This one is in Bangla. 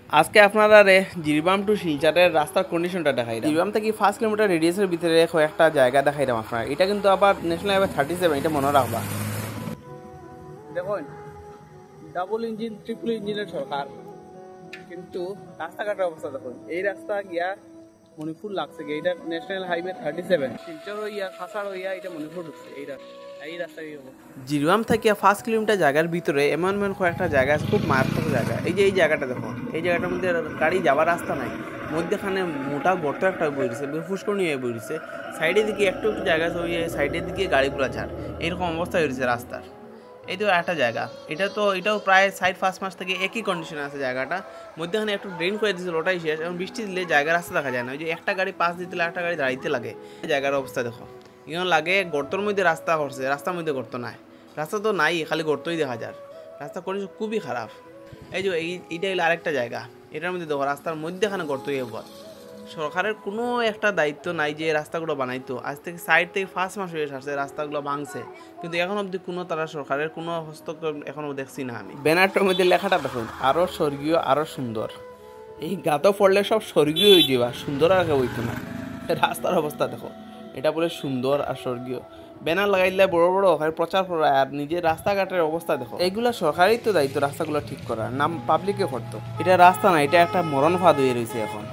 আজকে আপনারা জিরবাম টু শিলচরের রাস্তার কন্ডিশনটা দেখাই। জিরবাম থেকে 5 কিলোমিটার রেডিয়াসের ভিতরে একটা জায়গা দেখাইলাম আপনারা। এটা কিন্তু আবার ন্যাশনাল হাইওয়ে 37, এটা মনে রাখবা। দেখুন, ডাবল ইঞ্জিন ট্রিপল ইঞ্জিনের সরকার, কিন্তু রাস্তাঘাটের অবস্থা দেখুন। এই রাস্তা গিয়া মণিপুর লাগছে, এটা ন্যাশনাল হাইওয়ে 37, শিলচর হইয়া খাসার হইয়া এটা মণিপুর ঢুকছে। এই রাস্তা জিরবাম থেকে 5 কিলোমিটার জায়গার ভিতরে এমন কয়েকটা জায়গা আছে, খুব মারাত্মক জায়গা। এই জায়গাটা দেখো, এই জায়গাটার মধ্যে গাড়ি যাওয়ার রাস্তা নাই, মধ্যেখানে মোটা গর্ত একটা বইছে, ফুসকনি হয়ে বইছে। সাইডের দিকে একটু জায়গা আছে, ওই সাইডের দিকে গাড়িগুলো ছাড়, এরকম অবস্থা হয়েছে রাস্তার। এই তো একটা জায়গা, এটাও প্রায় 4-5 মাস থেকে একই কন্ডিশনে আছে জায়গাটা। মধ্যেখানে একটু ড্রেন করে দিয়েছিল, ওটাই শেষ। এবং বৃষ্টি দিলে জায়গার রাস্তা দেখা যায় না, ওই যে একটা গাড়ি পাস দিতে একটা গাড়ি দাঁড়াইতে লাগে। জায়গার অবস্থা দেখো, এখানে লাগে গর্তর মধ্যে রাস্তা করছে, রাস্তার মধ্যে গর্ত নাই, রাস্তা তো নাই, খালি গর্তই দেখা যায়। রাস্তা কন্ডিশন খুবই খারাপ। এই যে এইটা হলো আরেকটা জায়গা, এটার মধ্যে দেখো রাস্তার মধ্যেখানে গর্তই হবার। সরকারের কোনো একটা দায়িত্ব নাই যে রাস্তাগুলো বানাইতো। আজ থেকে 4 থেকে 5 মাস হয়ে আসছে রাস্তাগুলো ভাঙছে, কিন্তু এখন অবধি কোনো তারা সরকারের কোনো হস্তক্ষেপ এখনও দেখছি না আমি। ব্যানারটার মধ্যে লেখাটা দেখুন, আরও স্বর্গীয় আরও সুন্দর। এই গাত পড়লে সব স্বর্গীয় হয়ে যাবা, সুন্দর আর হইতো না। রাস্তার অবস্থা দেখো, এটা বলে সুন্দর আর স্বর্গীয়। ব্যানার লাগাইলে বড় বড় প্রচার করা, আর নিজের রাস্তাঘাটের অবস্থা দেখো। এগুলো সরকারই তো দায়িত্ব রাস্তাগুলো ঠিক করার, নাম পাবলিকে করতো। এটা রাস্তা না, এটা একটা মরণ ফাঁদ হয়ে রয়েছে এখন।